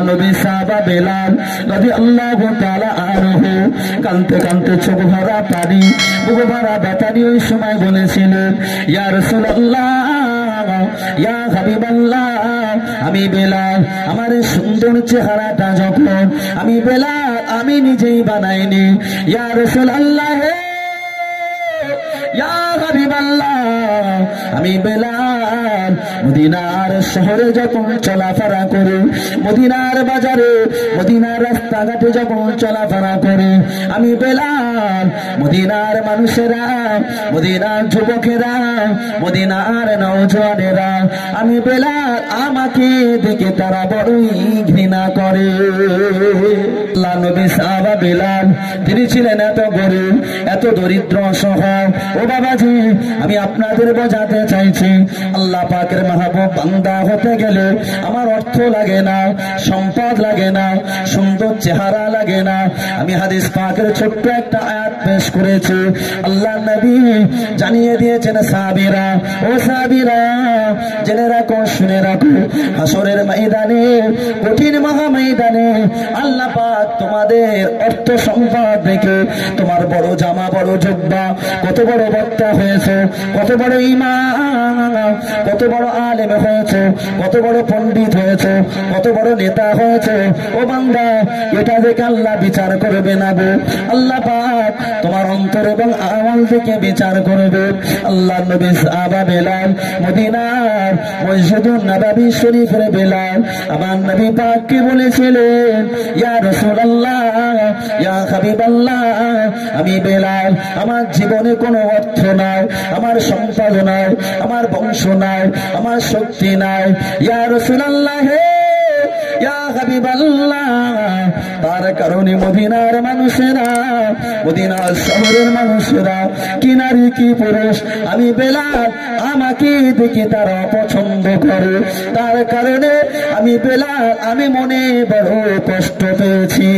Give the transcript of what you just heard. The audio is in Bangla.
নবী সাহাবা বেলাল রাদিয়াল্লাহু তাআলা আনহু কাঁদতে কাঁদতে চোখ ভরা পানি বুক ভরা ব্যথা নিয়ে ওই সময় বলেছিলেন, ইয়া রাসূলুল্লাহ, ইয়া হাবিবাল্লাহ, আমি বেলাল আমার সুন্দর চেহারাটা যখন আমি বেলাল আমি নিজেই বানাইনি, ইয়া রাসূলুল্লাহ, ইয়া হাবিবাল্লাহ, আমি বেলাল মদিনার শহরে যখন চলাফেরা করি, মদিনার বাজারে মদিনার রাস্তাঘাটে যখন চলাফেরা করি, আমি বেলাল মদিনার মানুষেরা, মদিনার যুবকেরা, মদিনার নওজওয়ানেরা, আমি বেলাল আমাকে দেখে তারা বড়ই ঘৃণা করে। আল্লাহ নবী সাহাবা বেলাল তিনি ছিলেন এত গরিব, এত দরিদ্র সহ। ও বাবাজি, আমি আপনাদের বোঝাতে চাইছি, আল্লাহ পাকের মাহবুব বান্দা হতে গেলে আমার অর্থ লাগে না, সম্পদ লাগে না, সুন্দর চেহারা লাগে না। আমি হাদিস পাকের ছোট্ট একটা আয়াত পেশ করেছি। আল্লাহ নবী জানিয়ে দিয়েছেন, সাহাবীরা, ও সাহাবীরা, জেনে রাখো, শুনে রাখো, হাসরের ময়দানে, কঠিন মহা ময়দানে আল্লাহ পাক তোমাদের অর্থ সম্পদ দেখে, তোমার বড় জামা, বড় জুব্বা, কত বড় বক্তা হয়েছে, কত বড় ইমাম, কত বড় আলেম হয়েছে, কত বড় পণ্ডিত হয়েছে, কত বড় নেতা হয়েছে, ও বান্দা, এটা দেখে আল্লাহ বিচার করবে না গো। আল্লাহ পাক তোমার অন্তর এবং আমল থেকে বিচার করবে। আল্লাহ নবী সাহাবা বেলাল মদিনার মসজিদুন নববী শরীফের বেলাল আমার নবী পাককে বলেছিলেন, ইয়া রাসূলুল্লাহ, ইয়া হাবিবাল্লাহ, আমি বেলাল আমার জীবনে কোনো অর্থ নাই, আমার সম্পদ নাই, আমার বংশ নাই, আমার শক্তি নাই, ইয়া রাসূলুল্লাহ, ইয়া হাবিবাল্লাহ, তার কারণে মদিনার মানুষেরা, মদিনার শহরের মানুষেরা, কি নারী কি পুরুষ, আমি বেলাল আমাকে দেখে তারা পছন্দ করে। তার কারণে আমি বেলাল আমি মনে বড় কষ্ট পেয়েছি।